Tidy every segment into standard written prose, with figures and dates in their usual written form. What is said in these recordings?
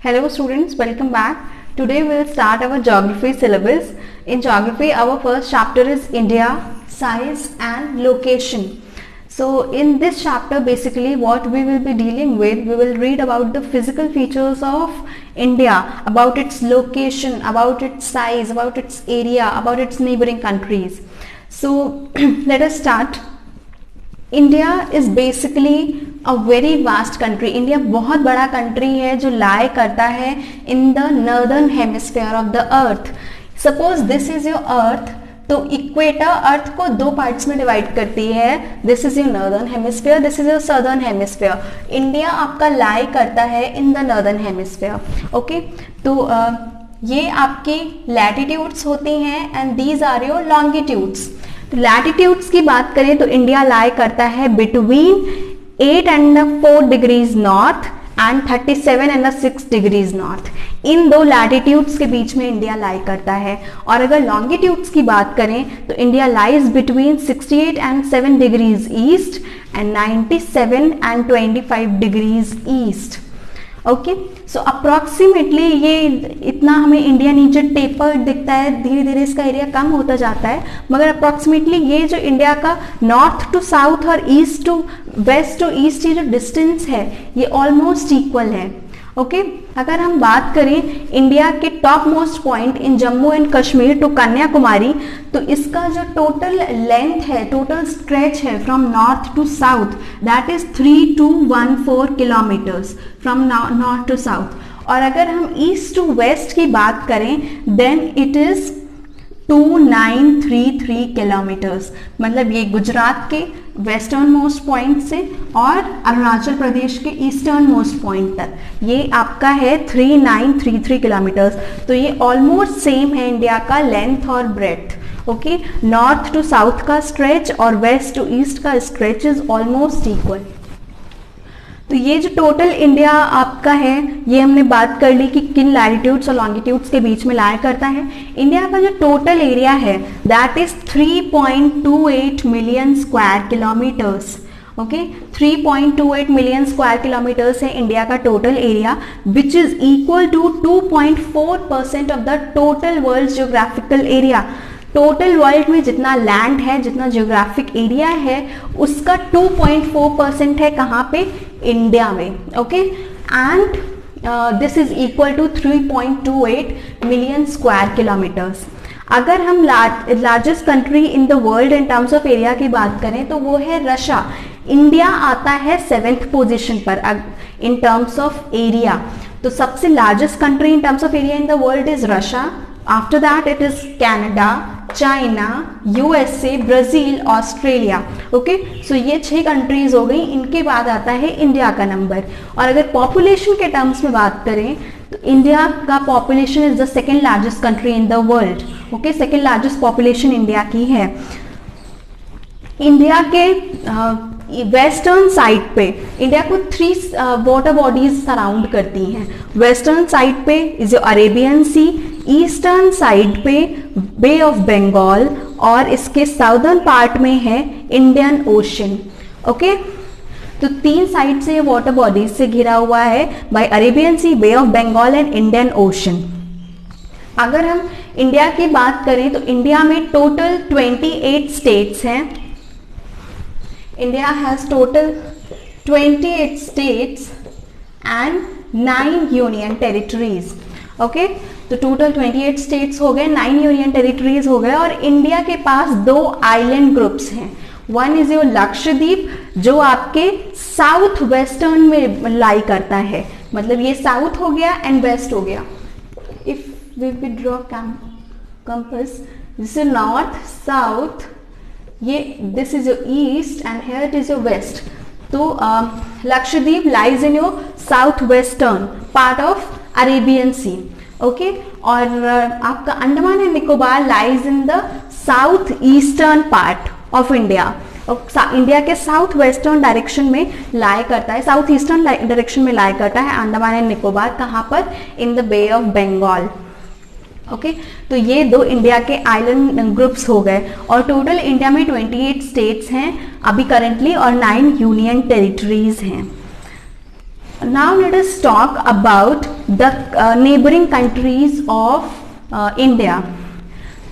Hello students, welcome back. Today we will start our geography syllabus. In geography, our first chapter is India, size and location. So in this chapter, basically what we will be dealing with, we will read about the physical features of India, about its location, about its size, about its area, about its neighboring countries. So let us start. India is basically a very vast country. India बहुत बड़ा country है जो लाई करता है in the northern hemisphere of the earth. Suppose this is your earth, तो equator अर्थ को दो parts में डिवाइड करती है. This is your northern hemisphere, this is your southern hemisphere. India आपका लाई करता है in the northern hemisphere. Okay, तो ये आपकी लैटिट्यूड्स होती हैं and these are your longitudes. Latitudes की बात करें तो इंडिया लाई करता है between 8 and 4 degrees north and 37 and 6 degrees north. इन दो लैटिट्यूड्स के बीच में इंडिया लाई करता है. और अगर लॉन्गिट्यूड्स की बात करें तो India lies between 68 and 7 degrees east and 97 and 25 degrees east. Okay, so approximately ये इतना हमें इंडिया नीचे टेपर दिखता है, धीरे धीरे इसका एरिया कम होता जाता है, मगर अप्रॉक्सीमेटली ये जो इंडिया का नॉर्थ टू साउथ और east to west to east ये जो डिस्टेंस है ये ऑलमोस्ट इक्वल है. ओके, अगर हम बात करें इंडिया के top most point in Jammu and Kashmir to Kanyakumari, तो इसका जो टोटल लेंथ है, टोटल स्ट्रेच है from north to south, that is 3214 kilometres from north to south. और अगर हम ईस्ट टू वेस्ट की बात करें देन इट इज 2933 किलोमीटर्स. मतलब ये गुजरात के वेस्टर्न मोस्ट पॉइंट से और अरुणाचल प्रदेश के ईस्टर्न मोस्ट पॉइंट तक ये आपका है 3933 किलोमीटर्स. तो ये ऑलमोस्ट सेम है इंडिया का लेंथ और breadth. Okay, north to south का स्ट्रेच और वेस्ट टू ईस्ट का स्ट्रेच इज ऑलमोस्ट इक्वल. तो ये जो टोटल इंडिया आपका है ये हमने बात कर ली कि किन लैटिट्यूड्स और लॉन्गिट्यूड्स के बीच में लाई करता है. इंडिया का जो टोटल एरिया है that is 3.28 million square kilometres. Okay, 3.28 million square kilometres है इंडिया का total area, which is equal to 2.4% of the total world geographical area. Total world में जितना लैंड है, जितना जियोग्राफिक एरिया है, उसका 2.4% है कहाँ पे? इंडिया में. Okay, and this is equal to 3.28 million square kilometres. अगर हम largest country in the world in terms of area की बात करें तो वो है रशिया. इंडिया आता है 7th पोजिशन पर इन टर्म्स ऑफ एरिया. तो सबसे largest country in terms of area in the world is Russia. After that it is Canada, China, USA, Brazil, Australia. Okay, so ये 6 कंट्रीज हो गई. इनके बाद आता है इंडिया का नंबर. और अगर पॉपुलेशन के टर्म्स में बात करें तो इंडिया का population is the second largest country in the world. Okay, second largest population India की है. इंडिया के वेस्टर्न साइड पे इंडिया को 3 वाटर बॉडीज सराउंड करती हैं. वेस्टर्न साइड पे is Arabian sea, eastern side पे बे ऑफ बंगाल और इसके साउदर्न पार्ट में है इंडियन ओशन. ओके, तो 3 साइड से ये वाटर बॉडीज से घिरा हुआ है by Arabian sea, bay of Bengal and Indian ocean. अगर हम इंडिया की बात करें तो इंडिया में टोटल 28 स्टेट्स हैं. India has total 28 states and 9 union territories. Okay, तो टोटल 28 स्टेट्स हो गए, 9 यूनियन टेरिटरीज हो गए. और इंडिया के पास 2 आइलैंड ग्रुप्स हैं. वन इज योर लक्षद्वीप जो आपके साउथ वेस्टर्न में लाई करता है. मतलब ये साउथ हो गया एंड वेस्ट हो गया. If we draw compass, this is north south, ये this is your east and here it is your west. तो Lakshadweep lies in your south western part of Arabian sea. Okay, और आपका Andaman and Nicobar lies in the south eastern part of India. India के south western direction में lie करता है, south eastern direction में lie करता है अंडमान एंड निकोबार. कहाँ पर? In the bay of Bengal. Okay, तो ये 2 इंडिया के आइलैंड ग्रुप्स हो गए. और टोटल इंडिया में 28 स्टेट्स हैं अभी करंटली और 9 यूनियन टेरिटरीज हैं. Now let us talk about the neighboring countries of India.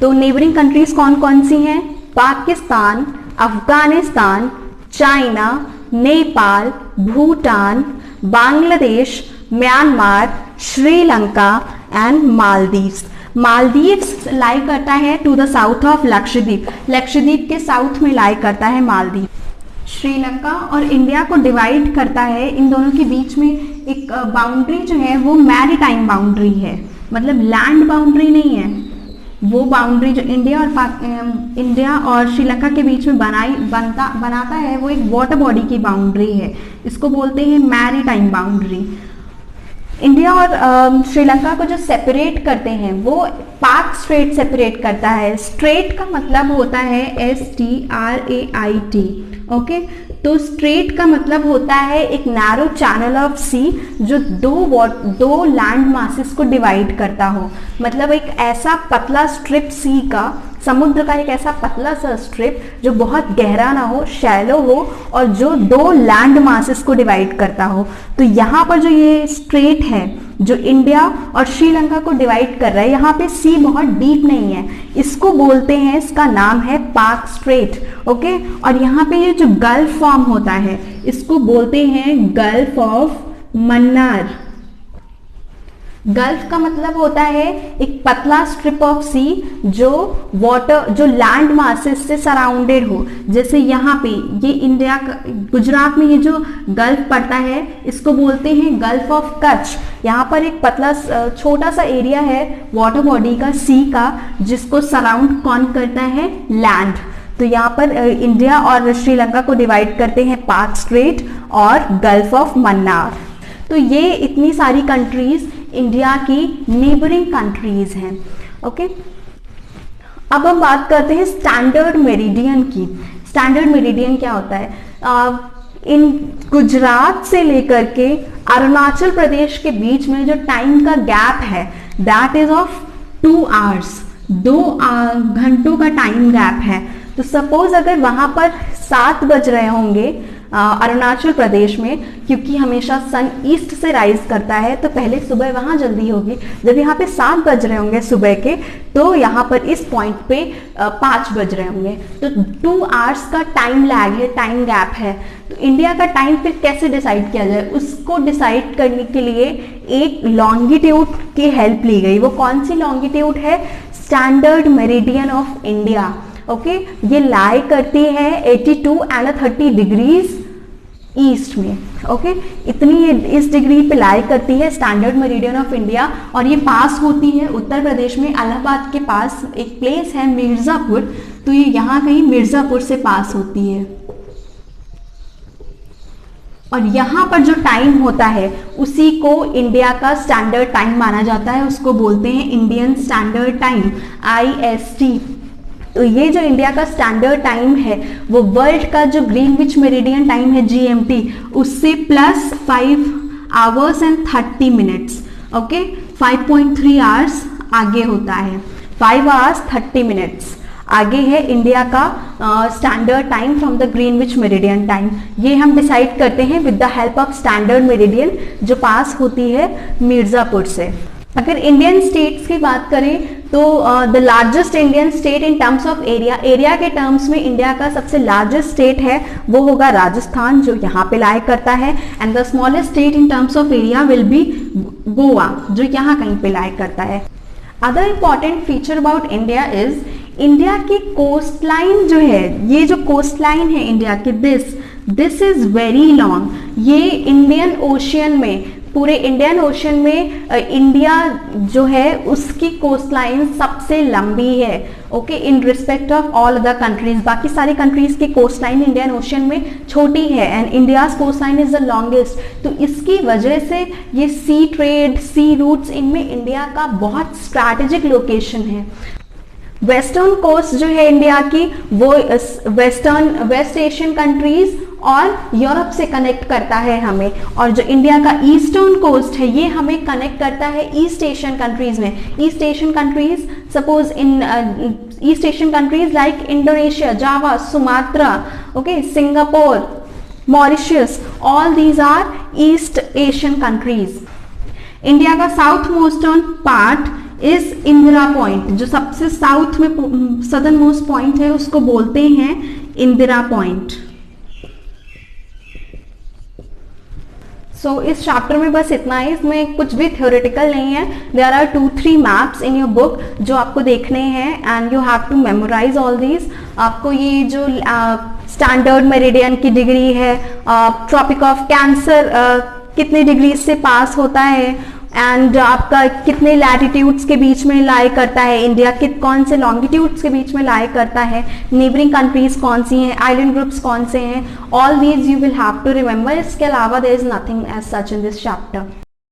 तो neighboring countries कौन कौन सी हैं? Pakistan, Afghanistan, China, Nepal, Bhutan, Bangladesh, Myanmar, Sri Lanka and Maldives. Maldives lie करता है to the south of Lakshadweep. Lakshadweep के साउथ में लाई करता है मालदीव. श्रीलंका और इंडिया को डिवाइड करता है, इन दोनों के बीच में एक बाउंड्री जो है वो मैरीटाइम बाउंड्री है, मतलब लैंड बाउंड्री नहीं है. वो बाउंड्री जो इंडिया और श्रीलंका के बीच में बनाता है वो एक वाटर बॉडी की बाउंड्री है. इसको बोलते हैं मैरीटाइम बाउंड्री. इंडिया और श्रीलंका को जो सेपरेट करते हैं वो पाक स्ट्रेट सेपरेट करता है. स्ट्रेट का मतलब होता है STRAIT. ओके, तो स्ट्रेट का मतलब होता है एक नैरो चैनल ऑफ सी जो दो लैंड मासेस को डिवाइड करता हो. मतलब एक ऐसा पतला स्ट्रिप सी का, समुद्र का एक ऐसा पतला सा स्ट्रिप जो बहुत गहरा ना हो, शैलो हो, और जो दो लैंड मासेस को डिवाइड करता हो. तो यहाँ पर जो ये स्ट्रेट है जो इंडिया और श्रीलंका को डिवाइड कर रहा है, यहाँ पे सी बहुत डीप नहीं है, इसको बोलते हैं, इसका नाम है पाक स्ट्रेट. ओके, और यहाँ पे ये जो गल्फ फॉर्म होता है इसको बोलते हैं गल्फ ऑफ मन्नार. गल्फ का मतलब होता है एक पतला स्ट्रिप ऑफ सी जो लैंड मासेस से सराउंडेड हो. जैसे यहाँ पे ये इंडिया का, गुजरात में ये जो गल्फ पड़ता है इसको बोलते हैं गल्फ ऑफ कच्छ. यहाँ पर एक पतला छोटा सा एरिया है वाटर बॉडी का, सी का, जिसको सराउंड कौन करता है? लैंड. तो यहाँ पर इंडिया और श्रीलंका को डिवाइड करते हैं पाक स्ट्रेट और गल्फ ऑफ मन्नार. तो ये इतनी सारी कंट्रीज इंडिया की नेबरिंग कंट्रीज हैं. ओके, अब हम बात करते हैं स्टैंडर्ड मेरिडियन की. स्टैंडर्ड मेरिडियन क्या होता है? इन गुजरात से लेकर के अरुणाचल प्रदेश के बीच में जो टाइम का गैप है दैट इज ऑफ 2 hours. 2 घंटों का टाइम गैप है. तो सपोज अगर वहां पर 7 बज रहे होंगे अरुणाचल प्रदेश में, क्योंकि हमेशा सन ईस्ट से राइज करता है तो पहले सुबह वहां जल्दी होगी. जब यहाँ पे 7 बज रहे होंगे सुबह के, तो यहाँ पर इस पॉइंट पे 5 बज रहे होंगे. तो 2 hours का टाइम लैग है, टाइम गैप है. तो इंडिया का टाइम फिर कैसे डिसाइड किया जाए? उसको डिसाइड करने के लिए एक लॉन्गिट्यूड की हेल्प ली गई. वो कौन सी लॉन्गिट्यूड है? Standard meridian of India. Okay, ये लाई करती है 82 and 30 डिग्रीज ईस्ट में. ओके, इतनी इस डिग्री पे लाई करती है स्टैंडर्ड मेरिडियन ऑफ इंडिया. और ये पास होती है उत्तर प्रदेश में इलाहाबाद के पास एक प्लेस है मिर्जापुर. तो ये यहाँ कहीं मिर्जापुर से पास होती है. और यहाँ पर जो टाइम होता है उसी को इंडिया का स्टैंडर्ड टाइम माना जाता है. उसको बोलते हैं इंडियन स्टैंडर्ड टाइम, IST. तो ये जो इंडिया का स्टैंडर्ड टाइम है वो वर्ल्ड का जो ग्रीनविच मेरिडियन टाइम है GMT, उससे plus 5 hours and 30 minutes. Okay, 5.3 hours आगे होता है. 5 hours 30 minutes आगे है इंडिया का standard time from the Greenwich meridian time. ये हम डिसाइड करते हैं with the help of standard meridian जो पास होती है मिर्जापुर से. अगर इंडियन स्टेट्स की बात करें तो the largest Indian state in terms of area के टर्म्स में इंडिया का सबसे लार्जेस्ट स्टेट है वो होगा राजस्थान, जो यहाँ पे लाई करता है. And the smallest state in terms of area will be Goa, जो यहाँ कहीं पे लाई करता है. Other important feature about India is India की कोस्ट लाइन जो है, ये जो कोस्ट लाइन है इंडिया की, दिस इज वेरी लॉन्ग. ये इंडियन ओशियन में, पूरे इंडियन ओशन में इंडिया जो है उसकी कोस्ट लाइन सबसे लंबी है. Okay, in respect of all other countries. बाकी सारी कंट्रीज की कोस्ट लाइन इंडियन ओशन में छोटी है and India's coastline is the longest. तो इसकी वजह से ये सी ट्रेड, सी रूट्स, इनमें इंडिया का बहुत स्ट्रैटेजिक लोकेशन है. वेस्टर्न कोस्ट जो है इंडिया की वो वेस्ट एशियन कंट्रीज और यूरोप से कनेक्ट करता है हमें. और जो इंडिया का ईस्टर्न कोस्ट है ये हमें कनेक्ट करता है ईस्ट एशियन कंट्रीज में. East Asian countries, suppose in east Asian countries like Indonesia, Java, Sumatra, okay, Singapore, Mauritius, all these are east Asian countries. India का साउथ मोस्टर्न पार्ट इज इंदिरा पॉइंट, जो सबसे साउथ में southern most point है उसको बोलते हैं इंदिरा पॉइंट। सो इस चैप्टर में बस इतना ही, इसमें कुछ भी थ्योरेटिकल नहीं है। There are 2-3 maps in your book जो आपको देखने हैं and you have to memorise all these. आपको ये जो स्टैंडर्ड मेरिडियन की डिग्री है, ट्रॉपिक ऑफ कैंसर कितने डिग्री से पास होता है, एंड आपका कितने लैटिट्यूड्स के बीच में लाई करता है इंडिया, कौन से लॉन्गिट्यूड्स के बीच में लाई करता है, नेबरिंग कंट्रीज कौन सी हैं, आइलैंड ग्रुप्स कौन से हैं, all these you will have to remember. इसके अलावा there is nothing as such in this chapter.